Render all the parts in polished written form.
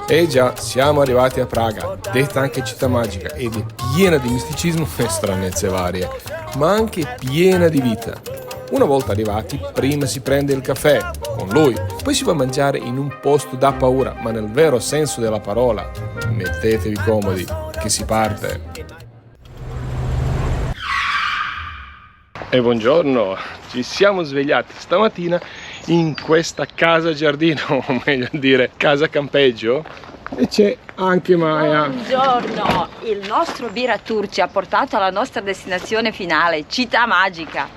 E già, siamo arrivati a Praga, detta anche città magica, ed è piena di misticismo e stranezze varie, ma anche piena di vita. Una volta arrivati, prima si prende il caffè, con lui, poi si va a mangiare in un posto da paura, ma nel vero senso della parola. Mettetevi comodi, che si parte. E buongiorno, ci siamo svegliati stamattina in questa casa giardino, o meglio dire casa campeggio, e c'è anche Maya. Buongiorno, il nostro Birra Tour ci ha portato alla nostra destinazione finale, Città Magica.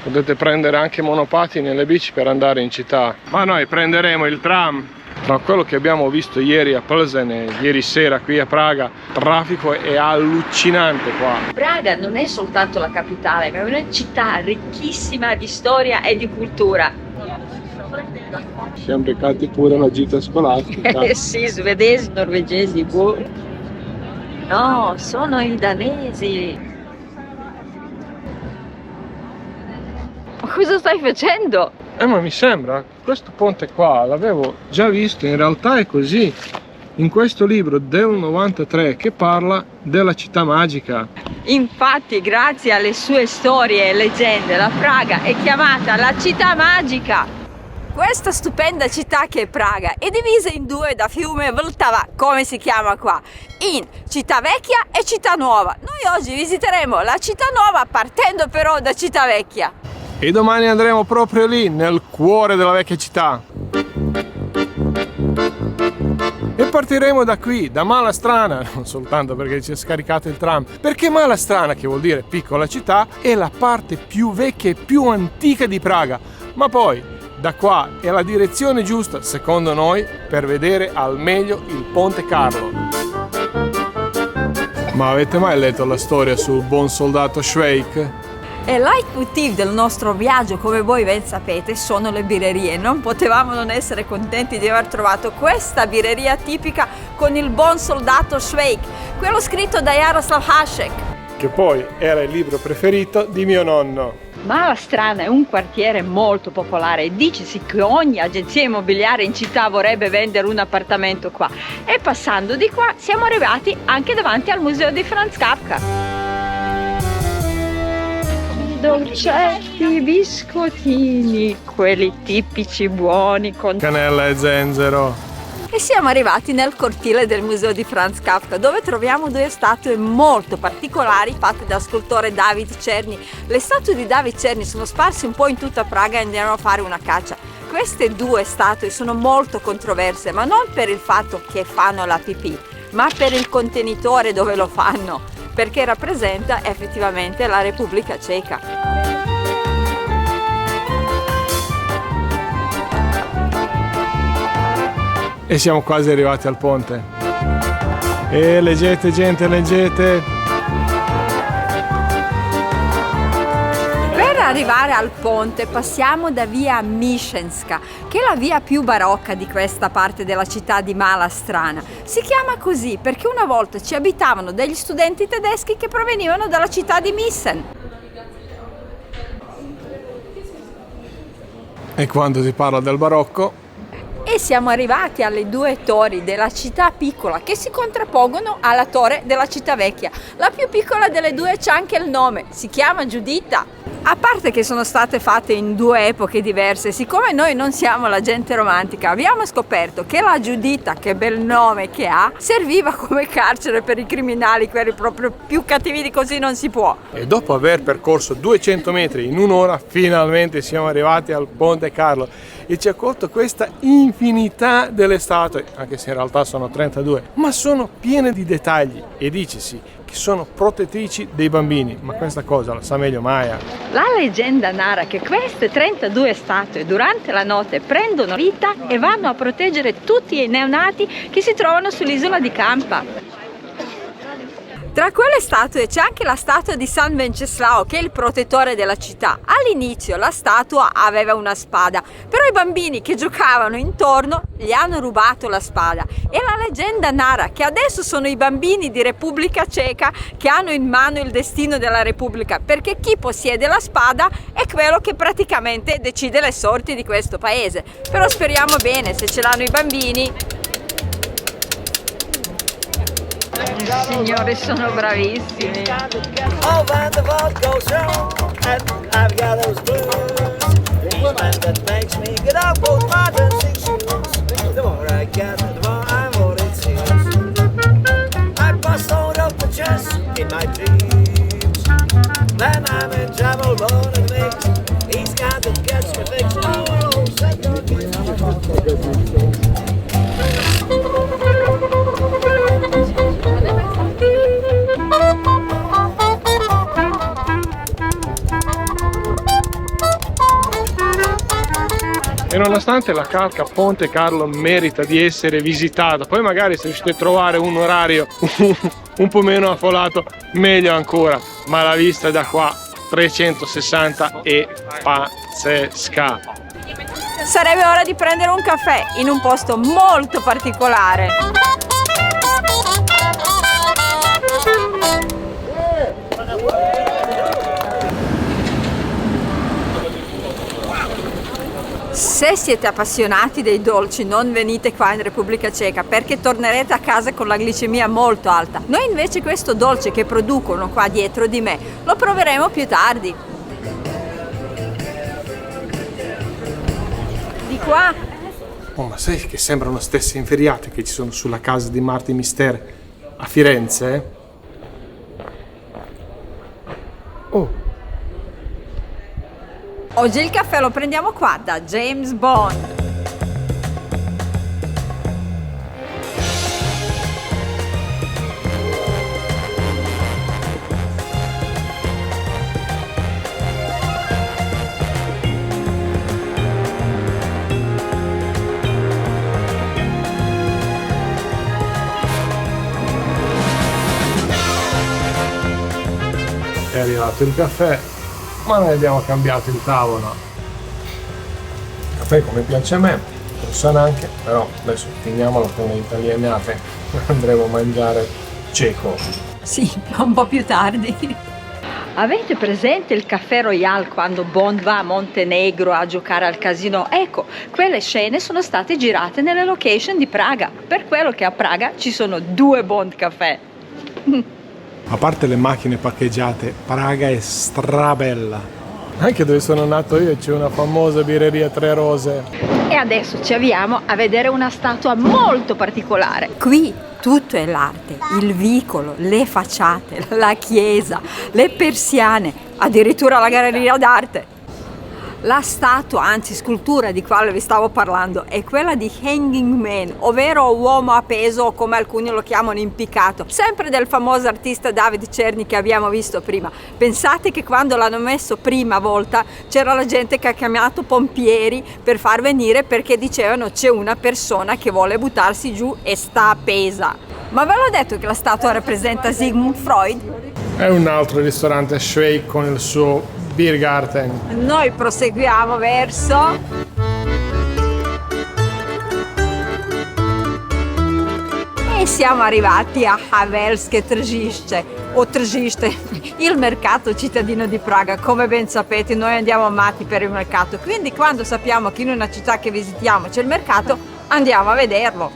Potete prendere anche monopattini e le bici per andare in città, ma noi prenderemo il tram. Tra quello che abbiamo visto ieri a Plzeň e ieri sera qui a Praga, il traffico è allucinante qua. Praga non è soltanto la capitale, ma è una città ricchissima di storia e di cultura. Siamo recati pure alla gita scolastica. Sì, svedesi, norvegesi, boh. No, sono i danesi. Ma cosa stai facendo? Ma mi sembra, questo ponte qua l'avevo già visto, in realtà è così, in questo libro del 93 che parla della città magica. Infatti, grazie alle sue storie e leggende, la Praga è chiamata la città magica. Questa stupenda città che è Praga è divisa in due da fiume Vltava, come si chiama qua, in città vecchia e città nuova. Noi oggi visiteremo la città nuova partendo però da città vecchia. E domani andremo proprio lì, nel cuore della vecchia città. E partiremo da qui, da Malá Strana, non soltanto perché ci è scaricato il tram, perché Malá Strana, che vuol dire piccola città, è la parte più vecchia e più antica di Praga. Ma poi, da qua è la direzione giusta, secondo noi, per vedere al meglio il Ponte Carlo. Ma avete mai letto la storia sul buon soldato Schweik? E il leitmotiv del nostro viaggio, come voi ben sapete, sono le birrerie. Non potevamo non essere contenti di aver trovato questa birreria tipica con il buon soldato Schweik, quello scritto da Jaroslav Hašek, che poi era il libro preferito di mio nonno. Malá Strana è un quartiere molto popolare e dicesi che ogni agenzia immobiliare in città vorrebbe vendere un appartamento qua. E passando di qua siamo arrivati anche davanti al museo di Franz Kafka. Dolcetti, biscottini, quelli tipici buoni con cannella e zenzero. E siamo arrivati nel cortile del museo di Franz Kafka, dove troviamo due statue molto particolari fatte dal scultore David Czerny. Le statue di David Czerny sono sparse un po' in tutta Praga e andiamo a fare una caccia. Queste due statue sono molto controverse, ma non per il fatto che fanno la pipì, ma per il contenitore dove lo fanno, perché rappresenta effettivamente la Repubblica Ceca. E siamo quasi arrivati al ponte. E leggete gente, leggete. Per arrivare al ponte passiamo da via Michenska, che è la via più barocca di questa parte della città di Malá Strana. Si chiama così perché una volta ci abitavano degli studenti tedeschi che provenivano dalla città di Meissen. E quando si parla del barocco? E siamo arrivati alle due torri della città piccola che si contrappongono alla torre della città vecchia. La più piccola delle due c'ha anche il nome, si chiama Giuditta. A parte che sono state fatte in due epoche diverse, siccome noi non siamo la gente romantica, abbiamo scoperto che la Giuditta, che bel nome che ha, serviva come carcere per i criminali, quelli proprio più cattivi di così non si può. E dopo aver percorso 200 metri in un'ora, finalmente siamo arrivati al Ponte Carlo e ci ha accolto questa infinità delle statue, anche se in realtà sono 32, ma sono piene di dettagli e dicesi che sono protettrici dei bambini, ma questa cosa la sa meglio Maya. La leggenda narra che queste 32 statue durante la notte prendono vita e vanno a proteggere tutti i neonati che si trovano sull'isola di Campa. Tra quelle statue c'è anche la statua di San Venceslao, che è il protettore della città. All'inizio la statua aveva una spada, però i bambini che giocavano intorno gli hanno rubato la spada. E la leggenda narra che adesso sono i bambini di Repubblica Ceca che hanno in mano il destino della Repubblica, perché chi possiede la spada è quello che praticamente decide le sorti di questo paese. Però speriamo bene, se ce l'hanno i bambini. I signori sono bravissimi. Oh, when the world goes wrong and I've got those blues, the man that makes me get up both my dancing shoes. The more I get, the more I want it seems. I bust out of the chest in my dreams. Then I'm in trouble, born and mixed. He's got to catch me fixed. Oh, second. E nonostante la calca Ponte Carlo merita di essere visitata, poi magari se riuscite a trovare un orario un po' meno affollato, meglio ancora, ma la vista da qua 360 è pazzesca. Sarebbe ora di prendere un caffè in un posto molto particolare. Se siete appassionati dei dolci, non venite qua in Repubblica Ceca, perché tornerete a casa con la glicemia molto alta. Noi invece questo dolce che producono qua dietro di me lo proveremo più tardi. Di qua. Oh, ma sai che sembrano stesse inferriate che ci sono sulla casa di Martin Mister a Firenze? Oh! Oggi il caffè lo prendiamo qua da James Bond. È arrivato il caffè, ma noi abbiamo cambiato il tavolo. Il caffè come piace a me, croissant anche, però adesso finiamolo con le italianate, andremo a mangiare ceco. Sì, ma un po' più tardi. Avete presente il Caffè Royal quando Bond va a Montenegro a giocare al casino? Ecco, quelle scene sono state girate nelle location di Praga, per quello che a Praga ci sono 2 Bond caffè. A parte le macchine parcheggiate, Praga è strabella. Anche dove sono nato io c'è una famosa birreria Tre Rose. E adesso ci avviamo a vedere una statua molto particolare. Qui tutto è l'arte, il vicolo, le facciate, la chiesa, le persiane, addirittura la galleria d'arte. La statua, anzi scultura di quale vi stavo parlando, è quella di Hanging Man, ovvero uomo appeso, come alcuni lo chiamano impiccato, sempre del famoso artista David Cerny che abbiamo visto prima. Pensate che quando l'hanno messo prima volta c'era la gente che ha chiamato pompieri per far venire, perché dicevano c'è una persona che vuole buttarsi giù e sta appesa. Ma ve l'ho detto che la statua rappresenta Sigmund Freud? È un altro ristorante Schweik con il suo Biergarten. Noi proseguiamo verso e siamo arrivati a Havelské tržiště o Tržište, il mercato cittadino di Praga. Come ben sapete, noi andiamo matti per il mercato, quindi quando sappiamo che in una città che visitiamo c'è il mercato, andiamo a vederlo.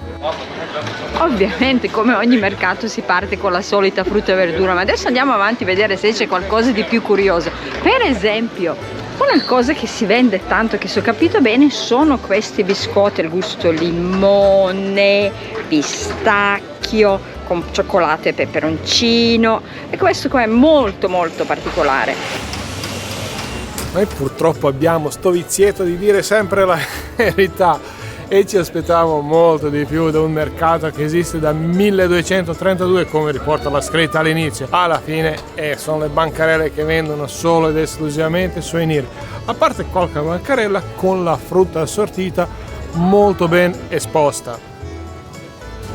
Ovviamente, come ogni mercato, si parte con la solita frutta e verdura, ma adesso andiamo avanti a vedere se c'è qualcosa di più curioso. Per esempio, una cosa che si vende tanto, che se ho capito bene, sono questi biscotti al gusto limone, pistacchio, con cioccolato e peperoncino, e questo qua è molto molto particolare. Noi purtroppo abbiamo sto vizietto di dire sempre la verità e ci aspettavamo molto di più da un mercato che esiste da 1232, come riporta la scritta all'inizio. Alla fine sono le bancarelle che vendono solo ed esclusivamente souvenir, a parte qualche bancarella con la frutta assortita molto ben esposta.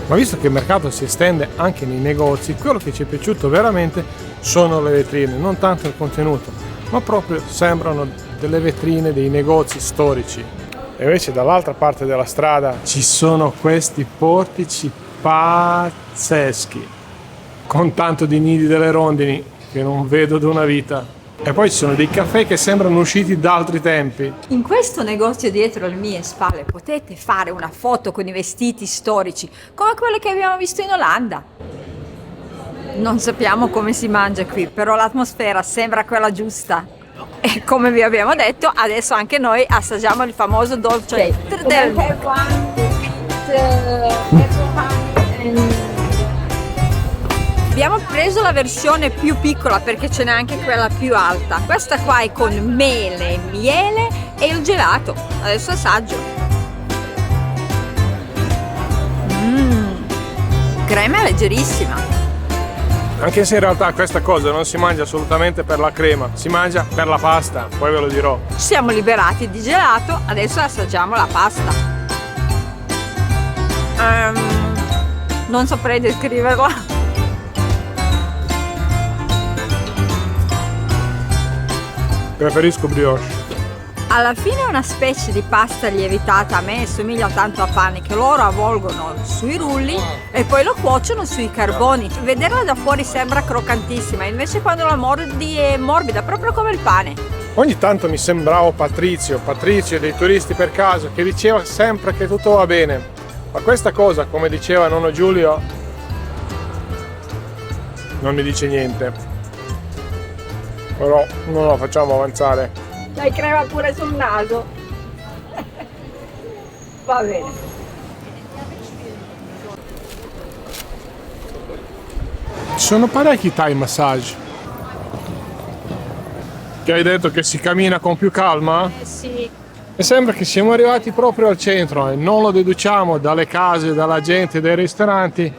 Ma visto che il mercato si estende anche nei negozi, quello che ci è piaciuto veramente sono le vetrine, non tanto il contenuto, ma proprio sembrano delle vetrine dei negozi storici. E invece dall'altra parte della strada ci sono questi portici pazzeschi, con tanto di nidi delle rondini che non vedo da una vita. E poi ci sono dei caffè che sembrano usciti da altri tempi. In questo negozio dietro le mie spalle potete fare una foto con i vestiti storici, come quelle che abbiamo visto in Olanda. Non sappiamo come si mangia qui, però l'atmosfera sembra quella giusta. E come vi abbiamo detto, adesso anche noi assaggiamo il famoso dolce del... Abbiamo preso la versione più piccola perché ce n'è anche quella più alta. Questa qua è con mele, miele e il gelato. Adesso assaggio. Crema leggerissima. Anche se in realtà questa cosa non si mangia assolutamente per la crema, si mangia per la pasta, poi ve lo dirò. Ci siamo liberati di gelato, adesso assaggiamo la pasta. Non saprei descriverla. Preferisco brioche. Alla fine è una specie di pasta lievitata, a me somiglia tanto a pane, che loro avvolgono sui rulli e poi lo cuociono sui carboni. Vederla da fuori sembra croccantissima, invece quando la mordi è morbida, proprio come il pane. Ogni tanto mi sembravo Patrizio dei Turisti per Caso, che diceva sempre che tutto va bene. Ma questa cosa, come diceva nonno Giulio, non mi dice niente. Però non la facciamo avanzare. Dai crema pure sul naso. Va bene. Ci sono parecchi Thai massage. Che hai detto che si cammina con più calma? Sì. E sembra che siamo arrivati proprio al centro e non lo deduciamo dalle case, dalla gente, dai ristoranti,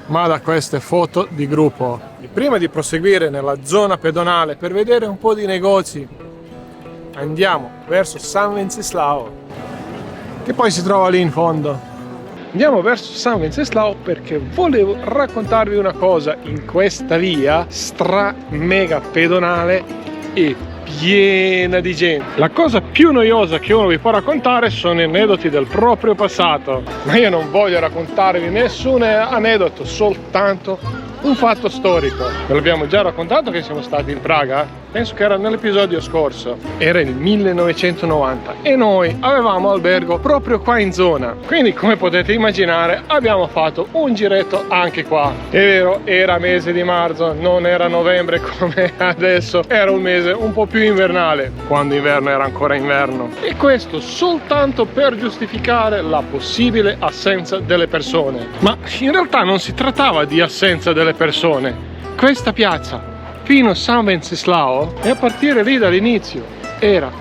ma da queste foto di gruppo. E prima di proseguire nella zona pedonale per vedere un po' di negozi, andiamo verso San Venceslao, che poi si trova lì in fondo. Andiamo verso San Venceslao perché volevo raccontarvi una cosa in questa via stra mega pedonale e piena di gente. La cosa più noiosa che uno vi può raccontare sono gli aneddoti del proprio passato, ma io non voglio raccontarvi nessun aneddoto, soltanto un fatto storico. Ve l'abbiamo già raccontato che siamo stati in Praga? Penso che era nell'episodio scorso. Era il 1990 e noi avevamo albergo proprio qua in zona. Quindi, come potete immaginare, abbiamo fatto un giretto anche qua. È vero, era mese di marzo, non era novembre come adesso. Era un mese un po' più invernale, quando inverno era ancora inverno. E questo soltanto per giustificare la possibile assenza delle persone. Ma in realtà non si trattava di assenza delle persone. Questa piazza fino a San Venceslao e a partire lì dall'inizio era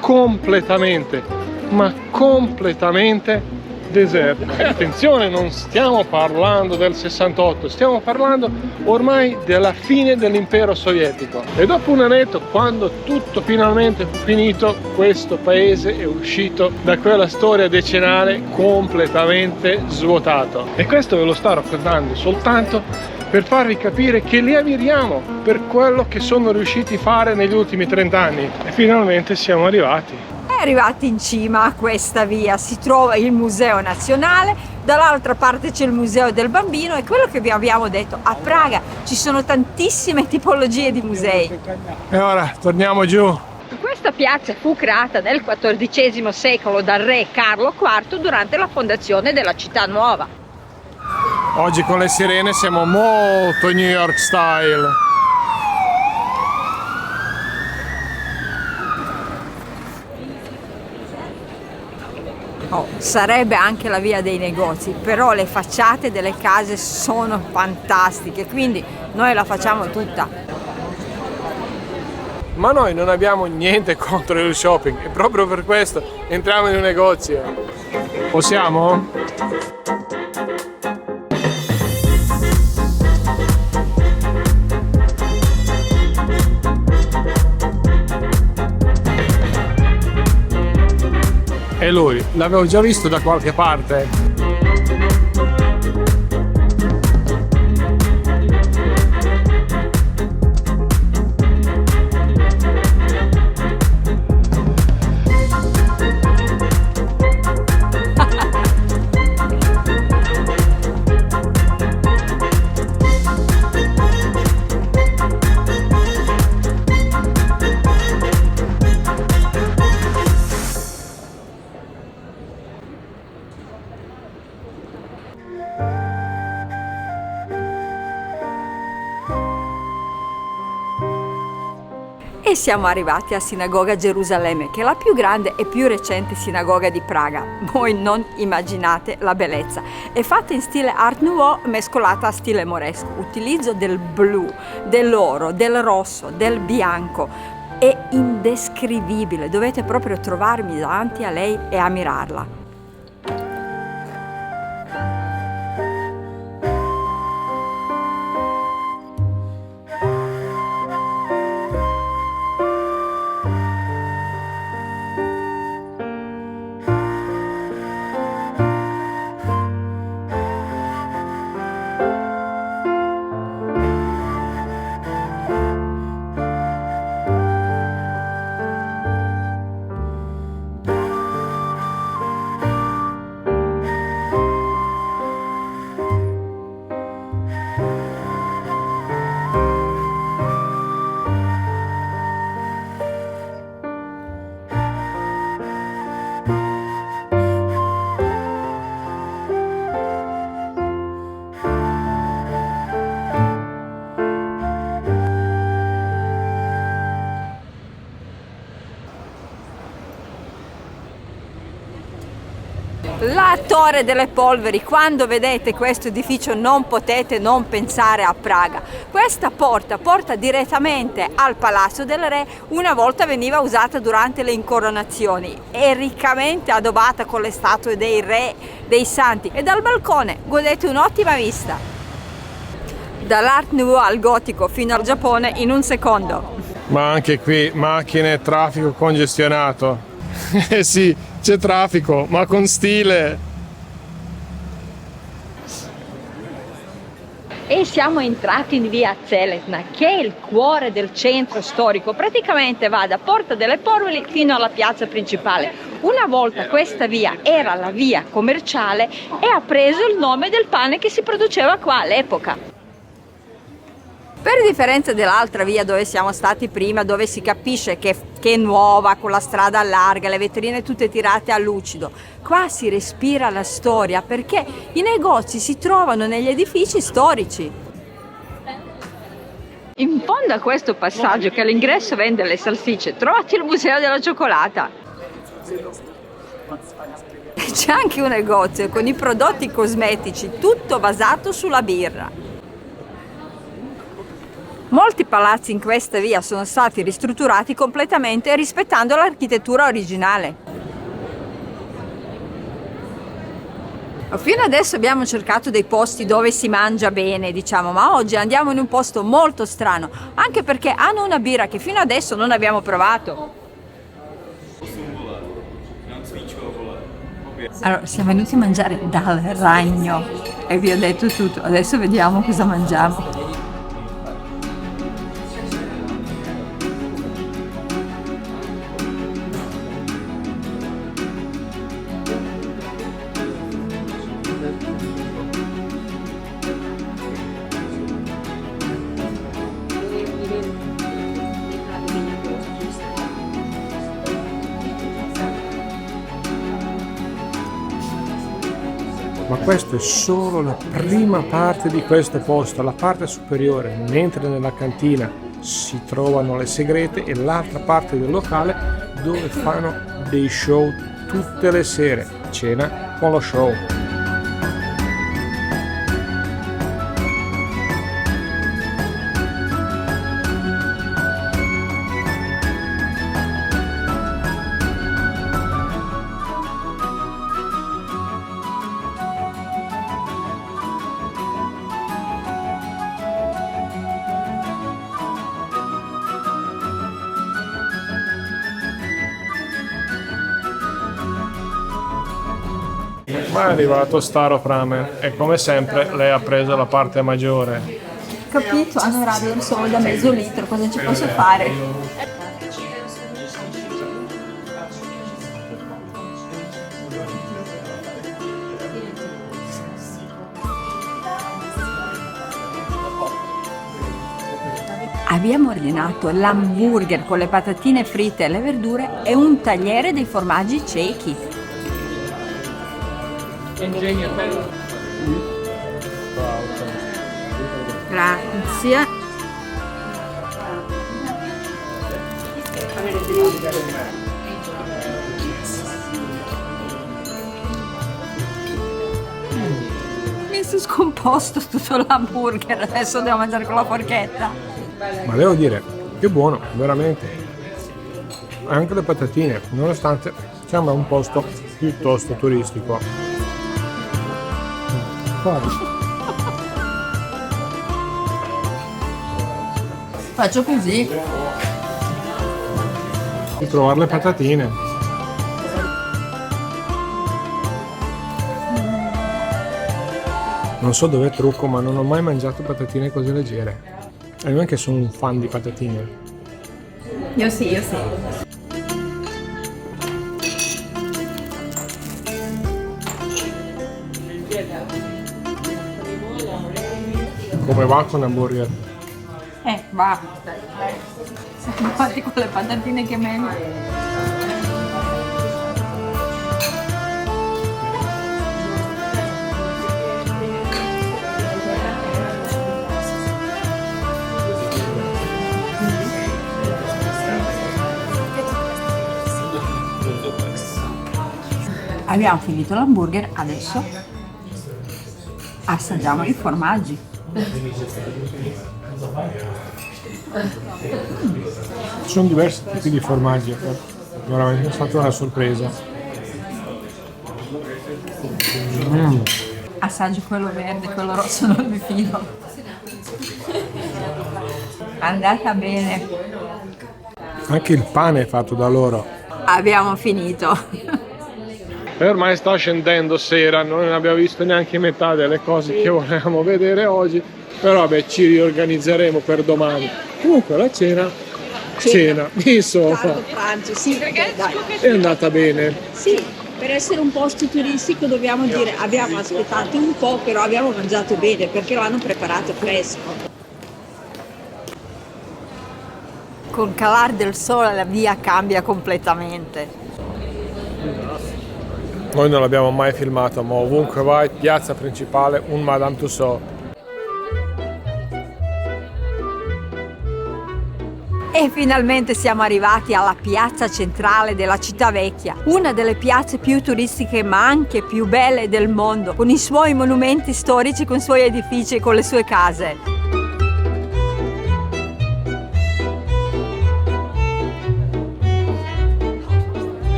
completamente, ma completamente deserta. E attenzione, non stiamo parlando del 68, stiamo parlando ormai della fine dell'impero sovietico. E dopo un annetto, quando tutto finalmente fu finito, questo paese è uscito da quella storia decennale completamente svuotato. E questo ve lo sto raccontando soltanto per farvi capire che li ammiriamo per quello che sono riusciti a fare negli ultimi 30 anni. E finalmente siamo arrivati. Arrivati in cima a questa via si trova il Museo Nazionale, dall'altra parte c'è il Museo del Bambino e quello che vi abbiamo detto, a Praga ci sono tantissime tipologie di musei. E ora torniamo giù. Questa piazza fu creata nel XIV secolo dal re Carlo IV durante la fondazione della città nuova. Oggi con le sirene siamo molto New York style. Oh, sarebbe anche la via dei negozi, però le facciate delle case sono fantastiche, quindi noi la facciamo tutta. Ma noi non abbiamo niente contro il shopping e proprio per questo entriamo in un negozio. Possiamo? E lui, l'avevo già visto da qualche parte. E siamo arrivati a Sinagoga Gerusalemme, che è la più grande e più recente sinagoga di Praga. Voi non immaginate la bellezza. È fatta in stile Art Nouveau mescolata a stile moresco. Utilizzo del blu, dell'oro, del rosso, del bianco. È indescrivibile. Dovete proprio trovarmi davanti a lei e ammirarla. La Torre delle Polveri. Quando vedete questo edificio non potete non pensare a Praga. Questa porta direttamente al Palazzo del Re. Una volta veniva usata durante le incoronazioni, è riccamente addobbata con le statue dei re, dei santi, e dal balcone godete un'ottima vista dall'Art Nouveau al gotico fino al Giappone in un secondo. Ma anche qui macchine e traffico congestionato. Eh sì, c'è traffico, ma con stile. E siamo entrati in via Zelezna, che è il cuore del centro storico. Praticamente va da Porta delle Polveri fino alla piazza principale. Una volta questa via era la via commerciale e ha preso il nome del pane che si produceva qua all'epoca. Per differenza dell'altra via dove siamo stati prima, dove si capisce che è nuova, con la strada larga, le vetrine tutte tirate a lucido, qua si respira la storia perché i negozi si trovano negli edifici storici. In fondo a questo passaggio, che all'ingresso vende le salsicce, trovate il museo della cioccolata. C'è anche un negozio con i prodotti cosmetici, tutto basato sulla birra. Molti palazzi in questa via sono stati ristrutturati completamente rispettando l'architettura originale. Fino adesso abbiamo cercato dei posti dove si mangia bene, diciamo, ma oggi andiamo in un posto molto strano, anche perché hanno una birra che fino adesso non abbiamo provato. Allora, siamo venuti a mangiare dal ragno e vi ho detto tutto, adesso vediamo cosa mangiamo. Ma questa è solo la prima parte di questo posto, la parte superiore, mentre nella cantina si trovano le segrete e l'altra parte del locale dove fanno dei show tutte le sere, cena con lo show. Ma è arrivato Staroframen e come sempre lei ha preso la parte maggiore. Capito? Hanno radio solo da mezzo litro, cosa ci posso fare? Abbiamo ordinato l'hamburger con le patatine fritte e le verdure e un tagliere dei formaggi cechi. Grazie. Mi sono scomposto tutto l'hamburger, adesso devo mangiare con la forchetta. Ma devo dire, che buono, veramente. Anche le patatine, nonostante sembra un posto piuttosto turistico. Faccio così. Di trovare le patatine. Non so dov'è il trucco, ma non ho mai mangiato patatine così leggere. E non è che sono un fan di patatine. Io sì. Come va con hamburger? Va. Siamo fatti con le patatine che meglio. Abbiamo finito l'hamburger, adesso assaggiamo i formaggi. Ci sono diversi tipi di formaggi, veramente è stata una sorpresa. Assaggio quello verde, quello rosso non mi fido. Andata bene. Anche il pane è fatto da loro. Abbiamo finito. E ormai sta scendendo sera, noi non abbiamo visto neanche metà delle cose che volevamo vedere oggi, però vabbè, ci riorganizzeremo per domani. Comunque la cena, insomma, Tardo pranzo, sì, perché dai, è andata bene. sì, per essere un posto turistico dobbiamo dire abbiamo aspettato un po', però abbiamo mangiato bene perché l'hanno preparato fresco. Col calar del sole la via cambia completamente. Noi non l'abbiamo mai filmato, ma ovunque vai, piazza principale, un Madame Tussauds. E finalmente siamo arrivati alla piazza centrale della città vecchia, una delle piazze più turistiche ma anche più belle del mondo, con i suoi monumenti storici, con i suoi edifici e con le sue case.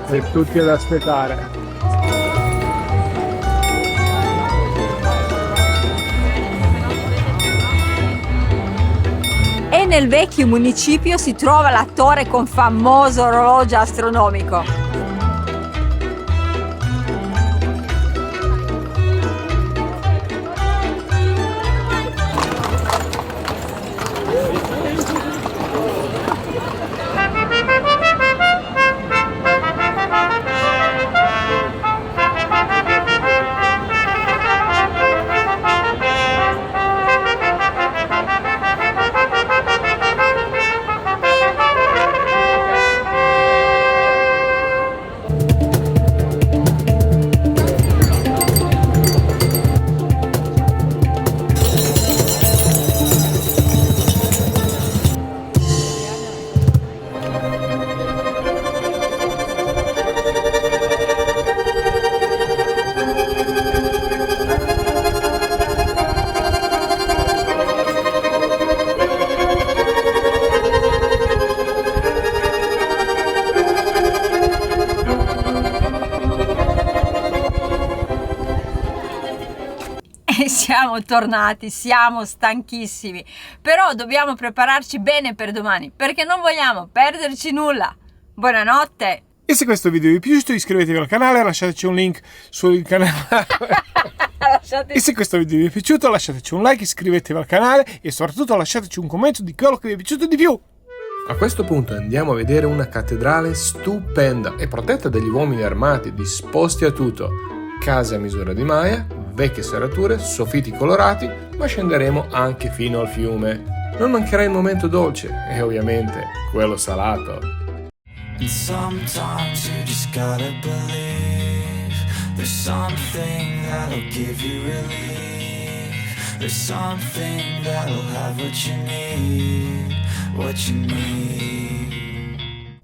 E tutti ad aspettare. E nel vecchio municipio si trova la torre con famoso orologio astronomico. E siamo tornati, siamo stanchissimi, però dobbiamo prepararci bene per domani perché non vogliamo perderci nulla. Buonanotte! E se questo video vi è piaciuto iscrivetevi al canale, lasciateci un link sul canale. E se questo video vi è piaciuto lasciateci un like, iscrivetevi al canale e soprattutto lasciateci un commento di quello che vi è piaciuto di più. A questo punto andiamo a vedere una cattedrale stupenda e protetta dagli uomini armati disposti a tutto. case a misura di Maya, vecchie serrature, soffitti colorati, ma scenderemo anche fino al fiume. Non mancherà il momento dolce e ovviamente quello salato. And sometimes you just gotta believe there's something that'll give you relief. There's something that'll have what you need, what you need.